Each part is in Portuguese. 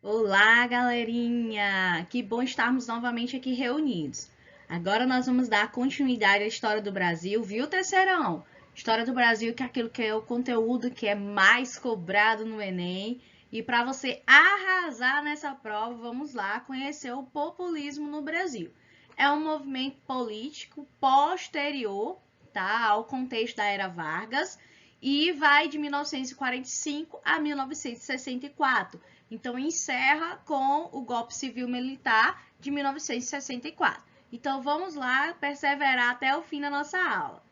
Olá, galerinha! Que bom estarmos novamente aqui reunidos. Agora nós vamos dar continuidade à história do Brasil, viu, terceirão? História do Brasil, que é aquilo que é o conteúdo que é mais cobrado no Enem. E para você arrasar nessa prova, vamos lá conhecer o populismo no Brasil. É um movimento político posterior, tá, ao contexto da Era Vargas e vai de 1945 a 1964. Então, encerra com o golpe civil-militar de 1964. Então, vamos lá perseverar até o fim da nossa aula.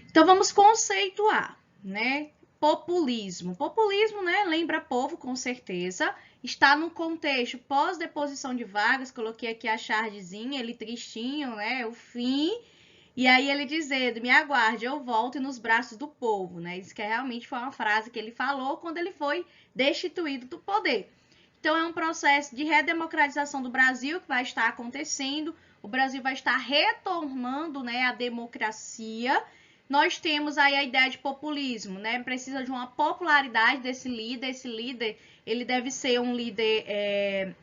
Então, vamos conceituar, né? Populismo. Populismo, né? Lembra povo, com certeza. Está no contexto pós-deposição de Vargas. Coloquei aqui a chargezinha, ele tristinho, né? O fim. E aí ele dizendo, me aguarde, eu volto nos braços do povo, né? Isso que realmente foi uma frase que ele falou quando ele foi destituído do poder. Então é um processo de redemocratização do Brasil que vai estar acontecendo. O Brasil vai estar retornando, né, à democracia. Nós temos aí a ideia de populismo, né? Precisa de uma popularidade desse líder. Esse líder, ele deve ser um líder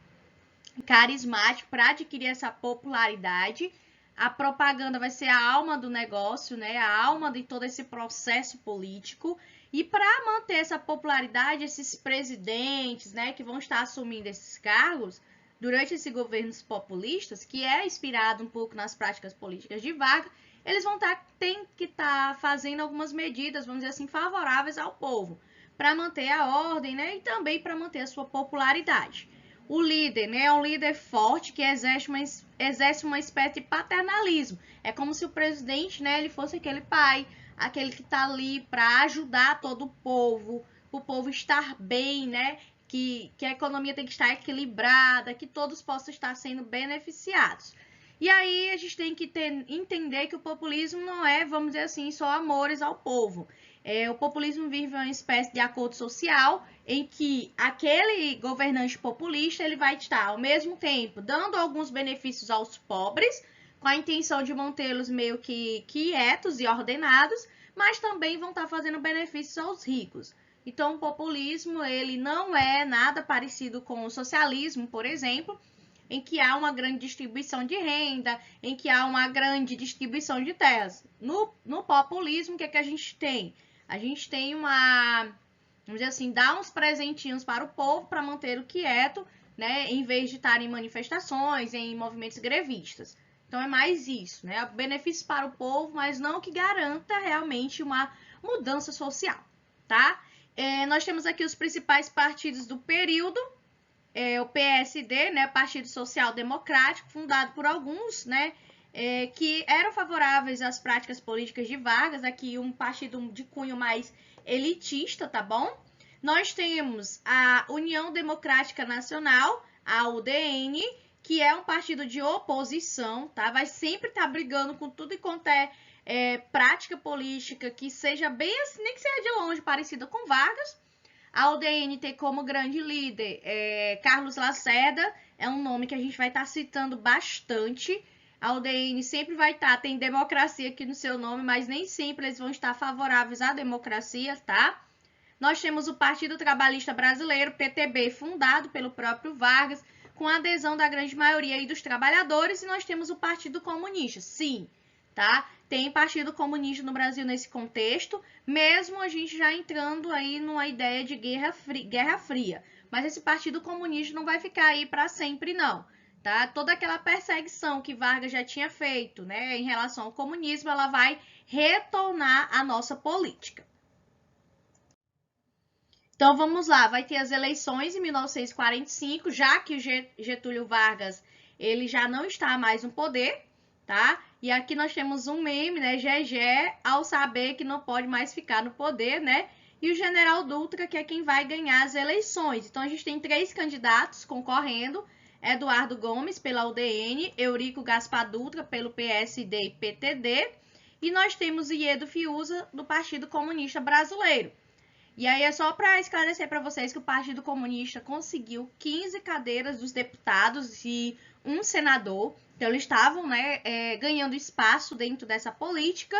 carismático para adquirir essa popularidade. A propaganda vai ser a alma do negócio, né? A alma de todo esse processo político. E para manter essa popularidade, esses presidentes, né, que vão estar assumindo esses cargos durante esses governos populistas, que é inspirado um pouco nas práticas políticas de Vargas, eles vão tem que estar fazendo algumas medidas, vamos dizer assim, favoráveis ao povo, para manter a ordem, né, e também para manter a sua popularidade. O líder, né, é um líder forte que exerce uma espécie de paternalismo. É como se o presidente, né, ele fosse aquele pai, aquele que está ali para ajudar todo o povo estar bem, né, que a economia tem que estar equilibrada, que todos possam estar sendo beneficiados. E aí a gente tem que entender que o populismo não é, vamos dizer assim, só amores ao povo. O populismo vive uma espécie de acordo social em que aquele governante populista ele vai estar, ao mesmo tempo, dando alguns benefícios aos pobres, com a intenção de mantê-los meio que quietos e ordenados, mas também vão estar fazendo benefícios aos ricos. Então, o populismo ele não é nada parecido com o socialismo, por exemplo, em que há uma grande distribuição de renda, em que há uma grande distribuição de terras. No populismo, o que é que a gente tem? A gente tem uma, vamos dizer assim, dar uns presentinhos para o povo para manter o quieto, né, em vez de estar em manifestações, em movimentos grevistas. Então é mais isso, né? Benefício para o povo, mas não que garanta realmente uma mudança social, tá? Nós temos aqui os principais partidos do período. O PSD, né, Partido Social Democrático, fundado por alguns, né, que eram favoráveis às práticas políticas de Vargas, aqui um partido de cunho mais elitista, tá bom? Nós temos a União Democrática Nacional, a UDN, que é um partido de oposição, tá? Vai sempre estar brigando com tudo e quanto prática política que seja bem assim, nem que seja de longe parecida com Vargas. A UDN tem como grande líder Carlos Lacerda, é um nome que a gente vai estar citando bastante. A UDN sempre vai estar, tem democracia aqui no seu nome, mas nem sempre eles vão estar favoráveis à democracia, tá? Nós temos o Partido Trabalhista Brasileiro, PTB, fundado pelo próprio Vargas, com a adesão da grande maioria aí dos trabalhadores, e nós temos o Partido Comunista, sim, tá? Tem Partido Comunista no Brasil nesse contexto, mesmo a gente já entrando aí numa ideia de Guerra Fria. Mas esse Partido Comunista não vai ficar aí para sempre, não. Tá? Toda aquela perseguição que Vargas já tinha feito, né, em relação ao comunismo, ela vai retornar à nossa política. Então vamos lá, vai ter as eleições em 1945, já que o Getúlio Vargas ele já não está mais no poder, tá? E aqui nós temos um meme, né? Gegé, ao saber que não pode mais ficar no poder, né? E o general Dutra, que é quem vai ganhar as eleições. Então a gente tem 3 candidatos concorrendo: Eduardo Gomes, pela UDN, Eurico Gaspar Dutra, pelo PSD e PTD, e nós temos Iedo Fiuza, do Partido Comunista Brasileiro. E aí é só para esclarecer para vocês que o Partido Comunista conseguiu 15 cadeiras dos deputados e um senador. Então eles estavam, né, ganhando espaço dentro dessa política.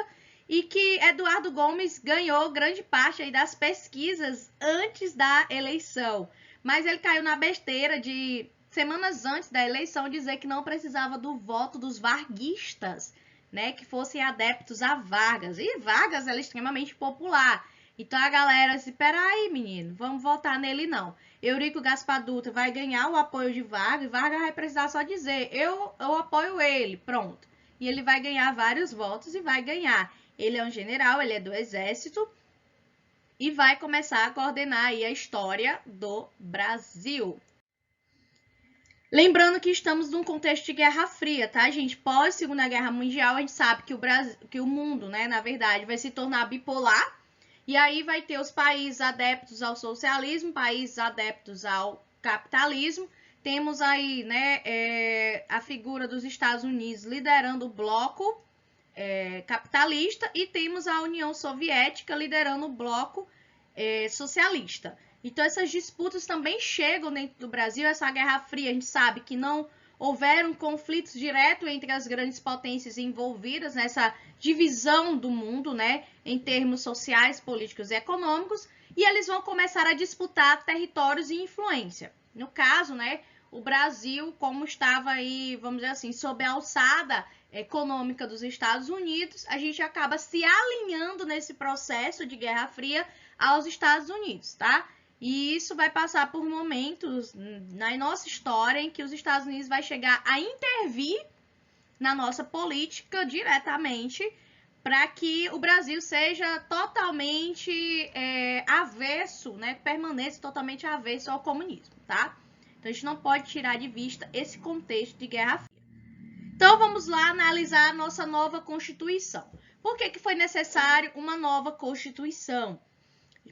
e que Eduardo Gomes ganhou grande parte aí das pesquisas antes da eleição. Mas ele caiu na besteira de, semanas antes da eleição, dizer que não precisava do voto dos varguistas, né, que fossem adeptos a Vargas. E Vargas era extremamente popular. Então a galera disse, peraí, menino, vamos votar nele não. Eurico Gaspar Dutra vai ganhar o apoio de Vargas, e Vargas vai precisar só dizer, eu apoio ele, pronto. E ele vai ganhar vários votos e vai ganhar. Ele é um general, ele é do exército e vai começar a coordenar aí a história do Brasil. Lembrando que estamos num contexto de Guerra Fria, tá, gente? Pós Segunda Guerra Mundial, a gente sabe que o mundo, né, na verdade, vai se tornar bipolar. E aí vai ter os países adeptos ao socialismo, países adeptos ao capitalismo. Temos aí, né, a figura dos Estados Unidos liderando o bloco capitalista e temos a União Soviética liderando o bloco socialista. Então essas disputas também chegam dentro do Brasil. Essa Guerra Fria, a gente sabe que não houveram conflitos diretos entre as grandes potências envolvidas nessa divisão do mundo, né, em termos sociais, políticos e econômicos, e eles vão começar a disputar territórios e influência. No caso, né, o Brasil, como estava aí, vamos dizer assim, sob a alçada econômica dos Estados Unidos, a gente acaba se alinhando nesse processo de Guerra Fria aos Estados Unidos, tá? E isso vai passar por momentos na nossa história em que os Estados Unidos vai chegar a intervir na nossa política diretamente para que o Brasil seja totalmente avesso, né? Permaneça totalmente avesso ao comunismo, tá? Então a gente não pode tirar de vista esse contexto de Guerra Fria. Então vamos lá analisar a nossa nova Constituição. Por que foi necessário uma nova Constituição?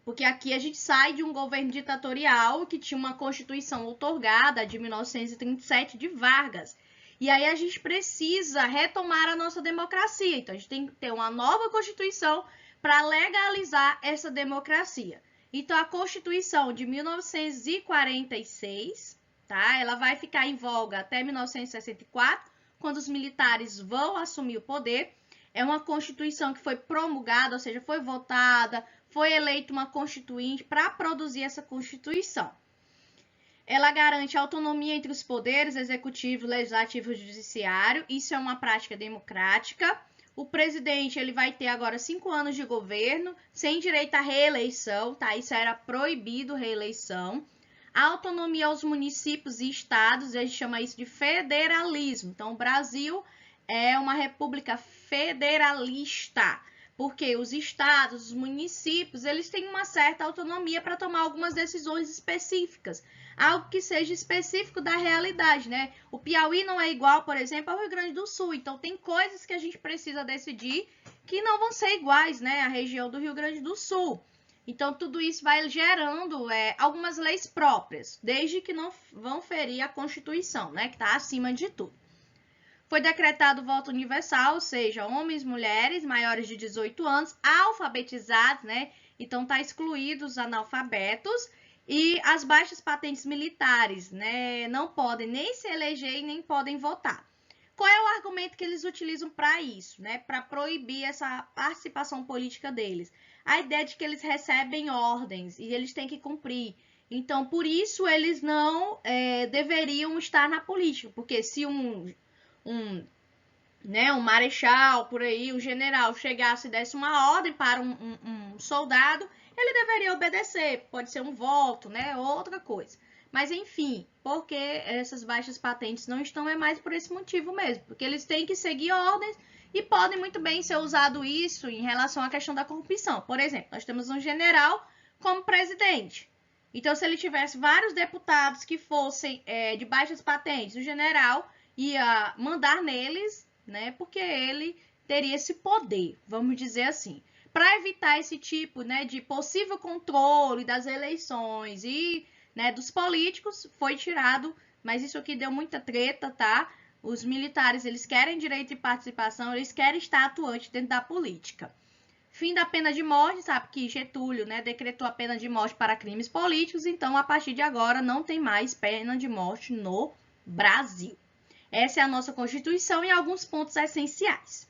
Porque aqui a gente sai de um governo ditatorial que tinha uma Constituição outorgada de 1937 de Vargas. E aí a gente precisa retomar a nossa democracia. Então a gente tem que ter uma nova Constituição para legalizar essa democracia. Então a Constituição de 1946, tá? Ela vai ficar em voga até 1964, quando os militares vão assumir o poder. É uma Constituição que foi promulgada, ou seja, foi votada, foi eleita uma constituinte para produzir essa Constituição. Ela garante autonomia entre os poderes executivo, legislativo e judiciário. Isso é uma prática democrática. O presidente ele vai ter agora 5 anos de governo, sem direito à reeleição, tá? Isso era proibido, reeleição. A autonomia aos municípios e estados, a gente chama isso de federalismo. Então, o Brasil é uma república federalista, porque os estados, os municípios, eles têm uma certa autonomia para tomar algumas decisões específicas, algo que seja específico da realidade, né? O Piauí não é igual, por exemplo, ao Rio Grande do Sul, então tem coisas que a gente precisa decidir que não vão ser iguais, né? A região do Rio Grande do Sul. Então, tudo isso vai gerando algumas leis próprias, desde que não vão ferir a Constituição, né? Que está acima de tudo. Foi decretado voto universal, ou seja, homens e mulheres maiores de 18 anos, alfabetizados, né? Então, tá excluídos os analfabetos e as baixas patentes militares, né? Não podem nem se eleger e nem podem votar. Qual é o argumento que eles utilizam para isso, né? Para proibir essa participação política deles? A ideia de que eles recebem ordens e eles têm que cumprir. Então, por isso, eles não deveriam estar na política, porque se um marechal por aí, um general chegasse e desse uma ordem para um soldado, ele deveria obedecer. Pode ser um voto, né? Outra coisa. Mas enfim, porque essas baixas patentes não estão, é mais por esse motivo mesmo. Porque eles têm que seguir ordens e podem muito bem ser usado isso em relação à questão da corrupção. Por exemplo, nós temos um general como presidente. Então, se ele tivesse vários deputados que fossem de baixas patentes, o general ia mandar neles, né? Porque ele teria esse poder, vamos dizer assim. Para evitar esse tipo, né, de possível controle das eleições e, né, dos políticos, foi tirado, mas isso aqui deu muita treta, tá? Os militares, eles querem direito de participação, eles querem estar atuantes dentro da política. Fim da pena de morte, sabe que Getúlio, né, decretou a pena de morte para crimes políticos, então a partir de agora não tem mais pena de morte no Brasil. Essa é a nossa Constituição e alguns pontos essenciais.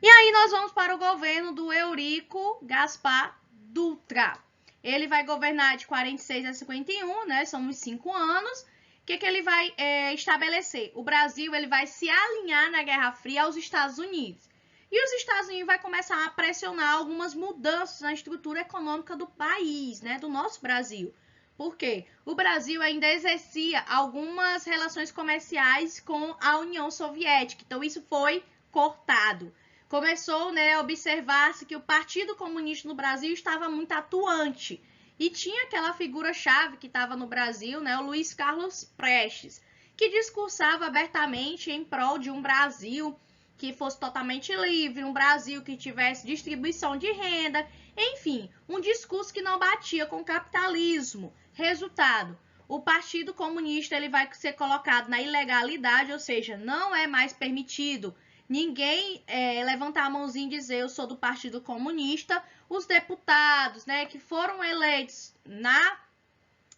E aí nós vamos para o governo do Eurico Gaspar Dutra. Ele vai governar de 46 a 51, né? São uns 5 anos. O que ele vai estabelecer? O Brasil ele vai se alinhar na Guerra Fria aos Estados Unidos. E os Estados Unidos vai começar a pressionar algumas mudanças na estrutura econômica do país, né? Do nosso Brasil. Por quê? O Brasil ainda exercia algumas relações comerciais com a União Soviética. Então, isso foi cortado. Começou, né, a observar-se que o Partido Comunista no Brasil estava muito atuante. E tinha aquela figura-chave que estava no Brasil, né, o Luiz Carlos Prestes, que discursava abertamente em prol de um Brasil que fosse totalmente livre, um Brasil que tivesse distribuição de renda, enfim, um discurso que não batia com o capitalismo. Resultado, o Partido Comunista ele vai ser colocado na ilegalidade, ou seja, não é mais permitido ninguém levantar a mãozinha e dizer eu sou do Partido Comunista. Os deputados, né, que foram eleitos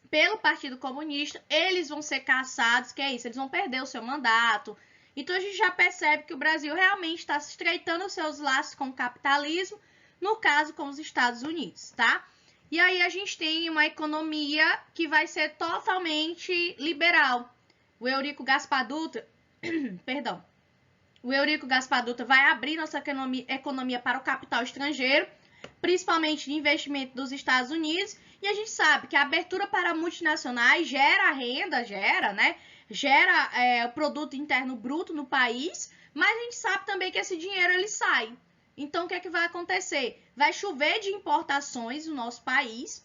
pelo Partido Comunista, eles vão ser cassados, que é isso, eles vão perder o seu mandato. Então a gente já percebe que o Brasil realmente está se estreitando os seus laços com o capitalismo, no caso com os Estados Unidos, tá? E aí a gente tem uma economia que vai ser totalmente liberal. O Eurico Gaspar Dutra, perdão, o Eurico Gaspar Dutra vai abrir nossa economia para o capital estrangeiro, principalmente de investimento dos Estados Unidos, e a gente sabe que a abertura para multinacionais gera renda, gera o produto interno bruto no país, mas a gente sabe também que esse dinheiro ele sai. Então, o que é que vai acontecer? Vai chover de importações no nosso país,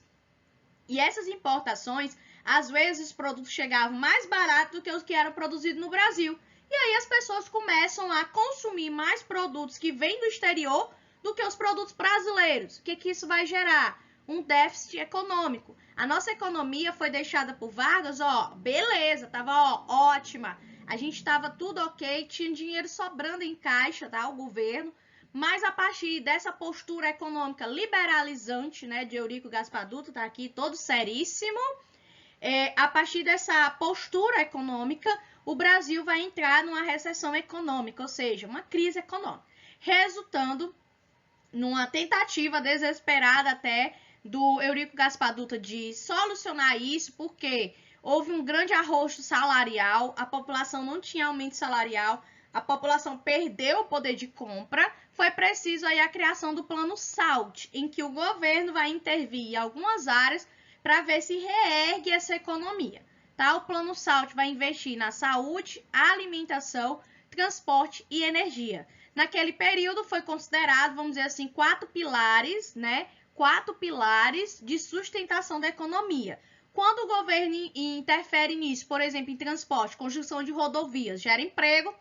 e essas importações, às vezes, os produtos chegavam mais barato do que os que eram produzidos no Brasil. E aí as pessoas começam a consumir mais produtos que vêm do exterior do que os produtos brasileiros. O que que isso vai gerar? Um déficit econômico. A nossa economia foi deixada por Vargas, beleza, tava ótima. A gente tava tudo ok, tinha dinheiro sobrando em caixa, tá? O governo. Mas a partir dessa postura econômica liberalizante, né, de Eurico Gaspar Dutra, tá aqui todo seríssimo, a partir dessa postura econômica, o Brasil vai entrar numa recessão econômica, ou seja, uma crise econômica, resultando numa tentativa desesperada até do Eurico Gaspar Dutra de solucionar isso, porque houve um grande arroxo salarial, a população não tinha aumento salarial, a população perdeu o poder de compra, foi preciso aí a criação do Plano SALT, em que o governo vai intervir em algumas áreas para ver se reergue essa economia. Tá? O Plano SALT vai investir na saúde, alimentação, transporte e energia. Naquele período foi considerado, vamos dizer assim, 4 pilares, né? 4 pilares de sustentação da economia. Quando o governo interfere nisso, por exemplo, em transporte, construção de rodovias, gera emprego,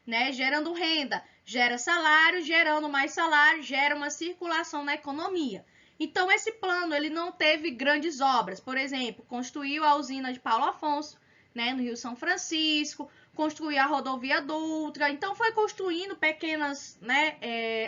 né? Gerando renda, gera salário, gerando mais salário, gera uma circulação na economia. Então, esse plano ele não teve grandes obras. Por exemplo, construiu a usina de Paulo Afonso, né, no Rio São Francisco, construiu a rodovia Dutra. Então, foi construindo pequenas, né,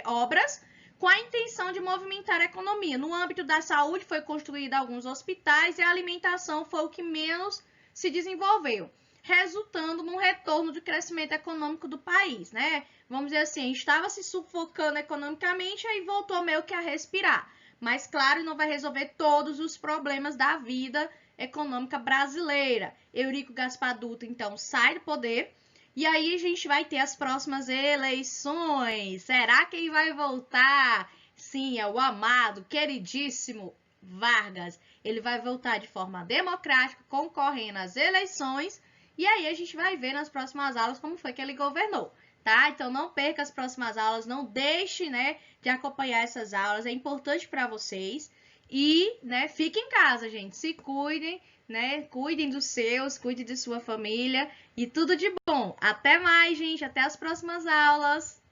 obras com a intenção de movimentar a economia. No âmbito da saúde, foi construído alguns hospitais e a alimentação foi o que menos se desenvolveu, resultando num retorno de crescimento econômico do país, né? Vamos dizer assim, estava se sufocando economicamente, aí voltou meio que a respirar. Mas, claro, não vai resolver todos os problemas da vida econômica brasileira. Eurico Gaspar Dutra, então, sai do poder. E aí a gente vai ter as próximas eleições. Será quem vai voltar? Sim, é o amado, queridíssimo Vargas. Ele vai voltar de forma democrática, concorrendo às eleições. E aí a gente vai ver nas próximas aulas como foi que ele governou. Tá? Então não perca as próximas aulas, não deixe, né, de acompanhar essas aulas, é importante para vocês. E, né, fiquem em casa, gente, se cuidem, né, cuidem dos seus, cuidem de sua família e tudo de bom. Até mais, gente, até as próximas aulas.